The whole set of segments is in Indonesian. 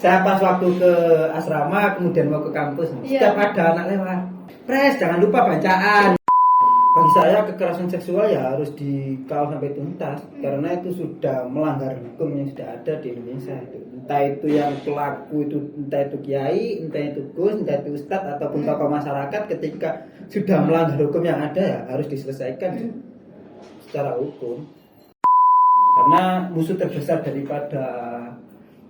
Saya pas waktu ke asrama kemudian mau ke kampus, setiap ada anak lewat, Pres jangan lupa bacaan. Bagi saya kekerasan seksual ya harus dikawal sampai tuntas, karena itu sudah melanggar hukum yang sudah ada di Indonesia. Entah itu yang pelaku itu, entah itu kiai, entah itu gus, entah itu ustadz ataupun tokoh masyarakat, ketika sudah melanggar hukum yang ada ya harus diselesaikan secara hukum. Karena musuh terbesar daripada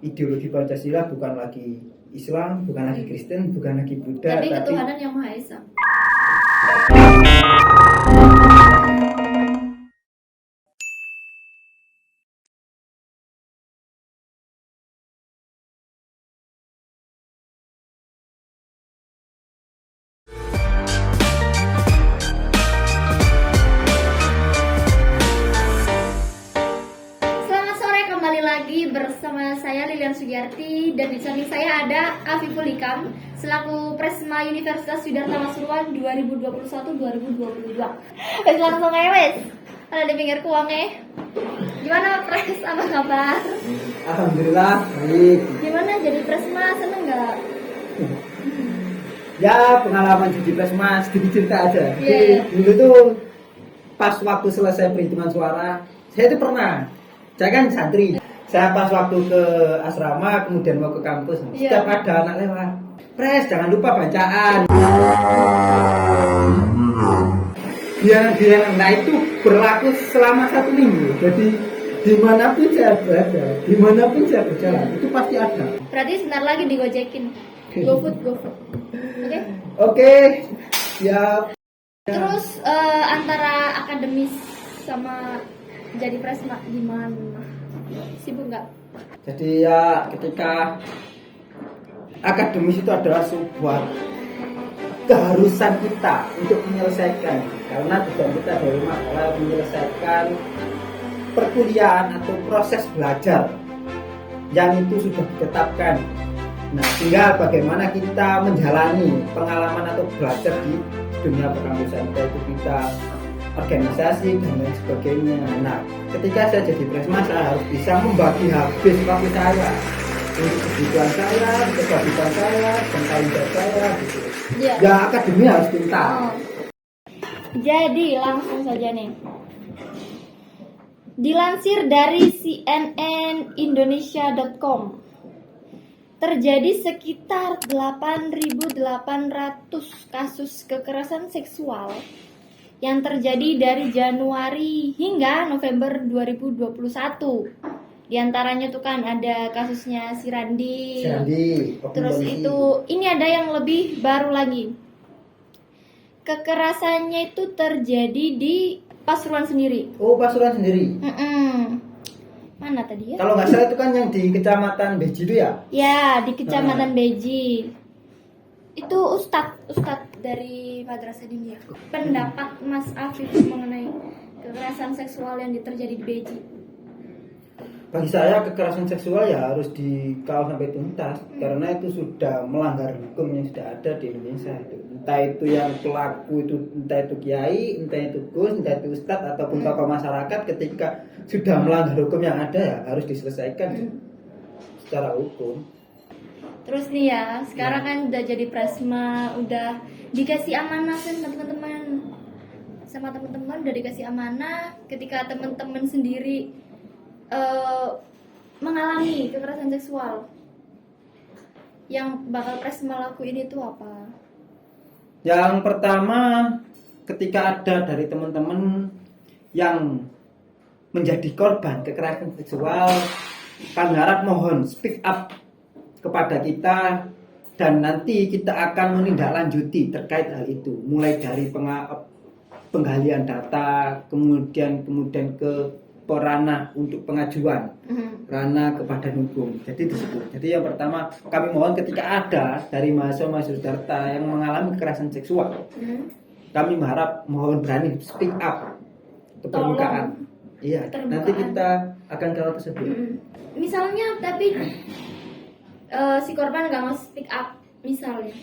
ideologi Pancasila bukan lagi Islam, bukan lagi Kristen, bukan lagi Buddha, tapi ketuhanan yang Maha Esa. Selamat sore, kembali lagi bersama saya Lilian Sugiyarti, dan di samping saya ada Afiful Hikam selaku Presma Universitas Sidarta Pasuruan 2021-2022. Wes langsung aja wes. Ada di pinggir kuangnya. Gimana Pres, apa kabar? Alhamdulillah baik. Gimana jadi Presma, seneng nggak? Ya pengalaman jadi Presma sedikit cerita aja. Iya. Dulu tuh pas waktu selesai perhitungan suara, saya itu pernah. Saya kan santri. Saya pas waktu ke asrama kemudian mau ke kampus, setiap ada anak lewat, Pres jangan lupa bacaan. Nah itu berlaku selama 1 minggu. Jadi dimanapun saya berada, dimanapun saya berjalan, itu pasti ada. Berarti sebentar lagi digojekin. GoFood. Oke? Oke, siap. Terus antara akademis sama jadi Presma gimana? Sibuk nggak? Jadi ya ketika akademis itu adalah sebuah keharusan kita untuk menyelesaikan, karena tujuan kita dari adalah menyelesaikan perkuliahan atau proses belajar yang itu sudah ditetapkan. Nah, tinggal bagaimana kita menjalani pengalaman atau belajar di dunia perkampusan, yaitu kita organisasi dan lain sebagainya. Nah, ketika saya jadi Presma, saya harus bisa membagi habis waktu saya untuk kebutuhan saya, kewajiban saya, dan tanggung jawab saya gitu. Iya. Ya akademi harus pintar. Jadi langsung saja nih. Dilansir dari cnnindonesia.com, terjadi sekitar 8.800 kasus kekerasan seksual yang terjadi dari Januari hingga November 2021. Di antaranya tuh kan ada kasusnya si Randi. Terus itu ini ada yang lebih baru lagi. Kekerasannya itu terjadi di Pasuruan sendiri. Oh, Pasuruan sendiri. Mana tadi ya? Kalau nggak salah itu kan yang di Kecamatan Beji itu ya? Ya, di Kecamatan Beji. Itu Ustadz dari Madrasah Diniyah. Pendapat Mas Afif mengenai kekerasan seksual yang terjadi di Beji. Bagi saya kekerasan seksual ya harus dikawal sampai tuntas, karena itu sudah melanggar hukum yang sudah ada di Indonesia. Entah itu yang pelaku itu, entah itu kiai, entah itu gus, entah itu ustadz ataupun tokoh masyarakat, ketika sudah melanggar hukum yang ada ya harus diselesaikan secara hukum. Terus nih ya, sekarang kan udah jadi Presma, udah dikasih amanah kan sama teman-teman udah dikasih amanah. Ketika teman-teman sendiri mengalami kekerasan seksual, yang bakal Presma lakuin itu apa? Yang pertama, ketika ada dari teman-teman yang menjadi korban kekerasan seksual, kami harap mohon speak up kepada kita, dan nanti kita akan menindaklanjuti terkait hal itu, mulai dari penggalian data, kemudian ke ranah untuk pengajuan, ranah kepada hukum. Jadi disebut. Jadi yang pertama kami mohon ketika ada dari mahasiswa Sidarta yang mengalami kekerasan seksual, kami mohon berani speak up ke permukaan. Iya, nanti kita akan kawal tersebut. Misalnya tapi si korban nggak mau speak up misalnya,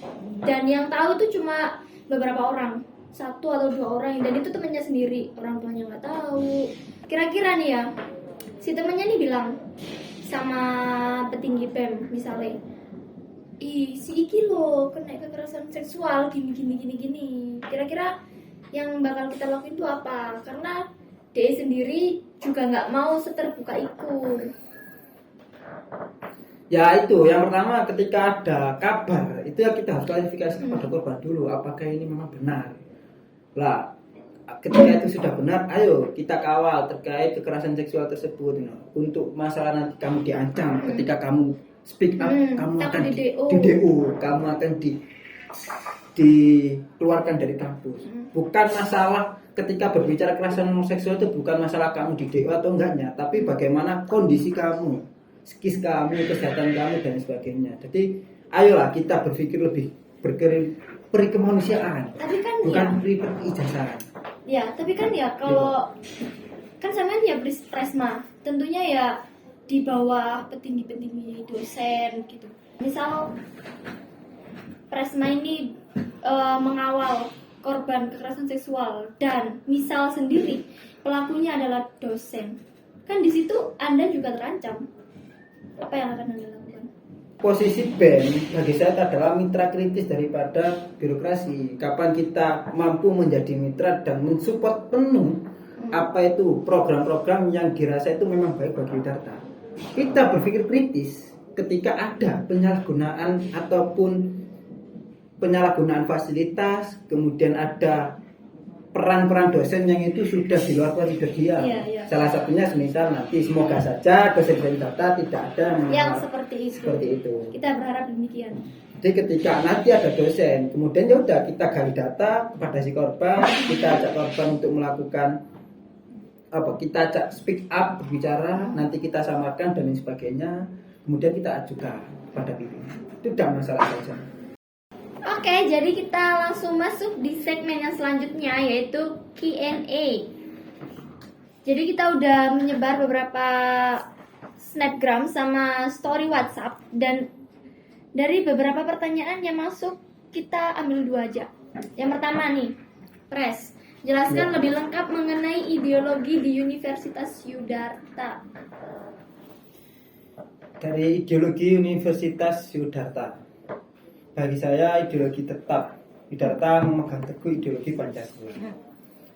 dan yang tahu tuh cuma beberapa orang, 1 atau 2 orang, dan itu temannya sendiri, orang tuanya nggak tahu. Kira-kira nih ya, si temannya nih bilang sama petinggi BEM misalnya, ih si iki lo kena kekerasan seksual gini. Kira-kira yang bakal kita lakuin itu apa? Karena dia sendiri juga nggak mau seterbuka itu. Ya itu, yang pertama ketika ada kabar itu ya kita harus klarifikasi kepada korban dulu apakah ini memang benar. Lah, ketika itu sudah benar, ayo kita kawal terkait kekerasan seksual tersebut. Untuk masalah nanti kamu diancam ketika kamu speak up, kamu akan di DO, kamu akan dikeluarkan dari kampus. Bukan masalah ketika berbicara kekerasan seksual itu bukan masalah kamu di DO atau enggaknya, tapi bagaimana kondisi kamu, psikis kamu, kesehatan kamu dan sebagainya. Jadi ayolah kita berpikir lebih beri kemanusiaan. Tapi kan bukan beri ijazah. Ya, tapi kan ya kalau kan sampean ya Presma, tentunya ya di bawah petinggi-petinggi dosen gitu. Misal Presma ini mengawal korban kekerasan seksual dan misal sendiri pelakunya adalah dosen, kan di situ Anda juga terancam. Apa yang akan Anda lakukan? Posisi BEM bagi saya adalah mitra kritis daripada birokrasi. Kapan kita mampu menjadi mitra dan mensupport penuh apa itu program-program yang dirasa itu memang baik bagi Widharta. Kita berpikir kritis ketika ada penyalahgunaan ataupun penyalahgunaan fasilitas, kemudian ada peran-peran dosen yang itu sudah di luar koridor dia. Iya. Salah satunya semisal nanti semoga saja dosen data tidak ada yang seperti itu. Kita berharap demikian. Jadi ketika nanti ada dosen, kemudian ya udah kita gali data kepada si korban, kita ajak korban untuk melakukan kita ajak speak up, berbicara, nanti kita samarkan dan lain sebagainya, kemudian kita ajukan pada pimpinan. Itu tidak masalah saja. Oke, jadi kita langsung masuk di segmen yang selanjutnya yaitu Q&A. Jadi kita udah menyebar beberapa snapgram sama story WhatsApp dan dari beberapa pertanyaan yang masuk kita ambil 2 aja. Yang pertama nih, Pres, jelaskan lebih lengkap mengenai ideologi di Universitas Yudharta. Dari ideologi Universitas Yudharta, bagi saya ideologi tetap Yudharta memegang teguh ideologi Pancasila.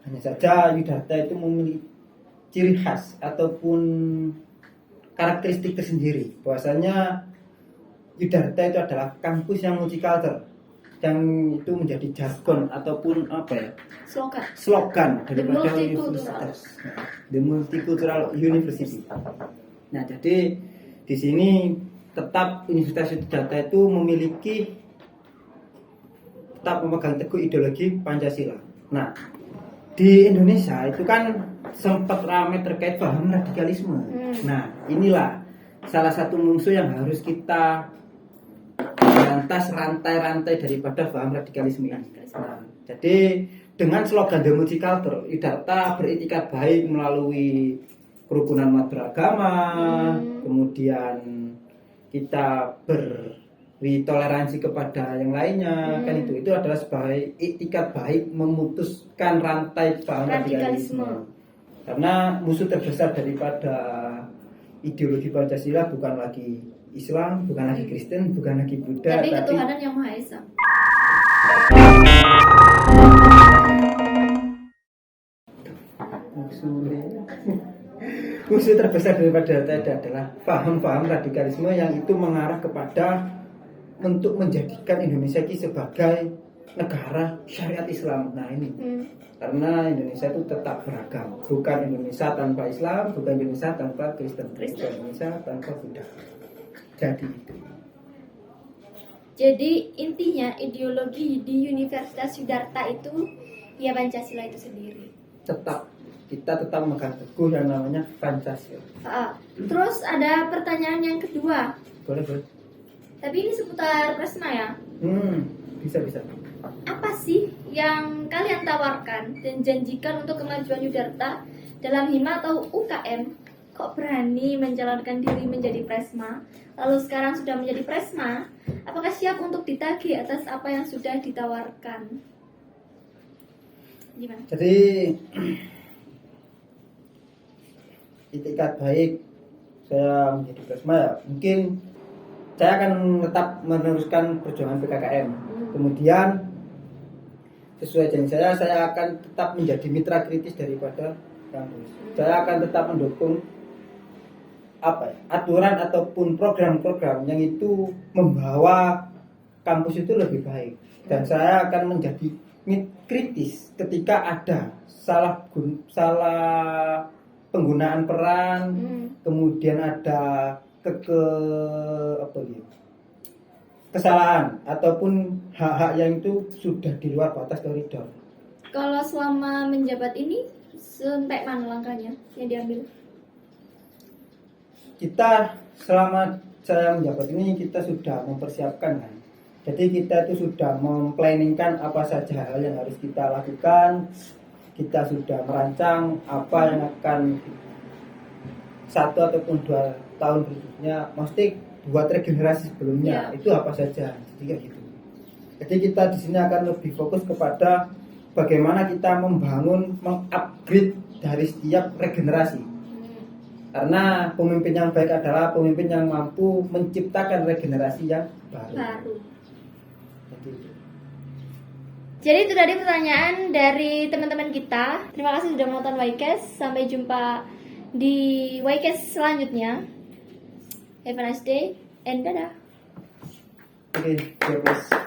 Hanya saja Yudharta itu memiliki ciri khas ataupun karakteristik tersendiri. Bahwasanya Yudharta itu adalah kampus yang multicultural, yang itu menjadi jargon ataupun slogan daripada universitas, the multicultural university. Nah, jadi di sini tetap Universitas Yudharta itu memiliki tetap memegang teguh ideologi Pancasila. Nah, di Indonesia itu kan sempat ramai terkait paham radikalisme. Nah, inilah salah satu musuh yang harus kita berantas rantai-rantai daripada paham radikalisme ini. Nah, jadi dengan slogan The Multicultural, Yudharta beritikat baik melalui kerukunan umat beragama, kemudian kita beri toleransi kepada yang lainnya, kan itu adalah sebagai itikat baik memutuskan rantai paham radikalisme. Karena musuh terbesar daripada ideologi Pancasila bukan lagi Islam, bukan lagi Kristen, bukan lagi Buddha, tapi ketuhanan yang Maha Esa. Musuh terbesar daripada data adalah paham-paham radikalisme yang itu mengarah kepada untuk menjadikan Indonesia ini sebagai negara syariat Islam. Nah ini karena Indonesia itu tetap beragam, bukan Indonesia tanpa Islam, bukan Indonesia tanpa Kristen, bukan Indonesia tanpa Buddha. Jadi intinya ideologi di Universitas Yudharta itu ya Pancasila itu sendiri. Kita tetap memegang teguh yang namanya Pancasila. Terus ada pertanyaan yang kedua. Boleh. Tapi ini seputar Presma ya. Bisa. Apa sih yang kalian tawarkan dan janjikan untuk kemajuan Yudharta dalam Hima atau UKM? Kok berani mencalonkan diri menjadi Presma? Lalu sekarang sudah menjadi Presma, apakah siap untuk ditagih atas apa yang sudah ditawarkan? Gimana? Jadi itikat baik saya menjadi Presma ya mungkin saya akan tetap meneruskan perjuangan PKKM. Kemudian sesuai janji saya akan tetap menjadi mitra kritis daripada kampus. Saya akan tetap mendukung aturan ataupun program-program yang itu membawa kampus itu lebih baik. Dan saya akan menjadi kritis ketika ada salah penggunaan peran, kemudian ada kesalahan ataupun hak-hak yang itu sudah di luar batas koridor. Kalau selama menjabat ini sampai mana langkahnya yang diambil? Kita selama saya menjabat ini kita sudah mempersiapkan kan. Jadi kita itu sudah memplanningkan apa saja hal yang harus kita lakukan. Kita sudah merancang apa yang akan 1 ataupun 2 tahun berikutnya, mesti buat regenerasi sebelumnya itu apa saja. Jadi kayak gitu. Jadi kita di sini akan lebih fokus kepada bagaimana kita membangun, mengupgrade dari setiap regenerasi. Karena pemimpin yang baik adalah pemimpin yang mampu menciptakan regenerasi yang baru. Jadi itu tadi pertanyaan dari teman-teman kita. Terima kasih sudah menonton YCast. Sampai jumpa di YCast selanjutnya. Have a nice day and dadah. Oke, okay,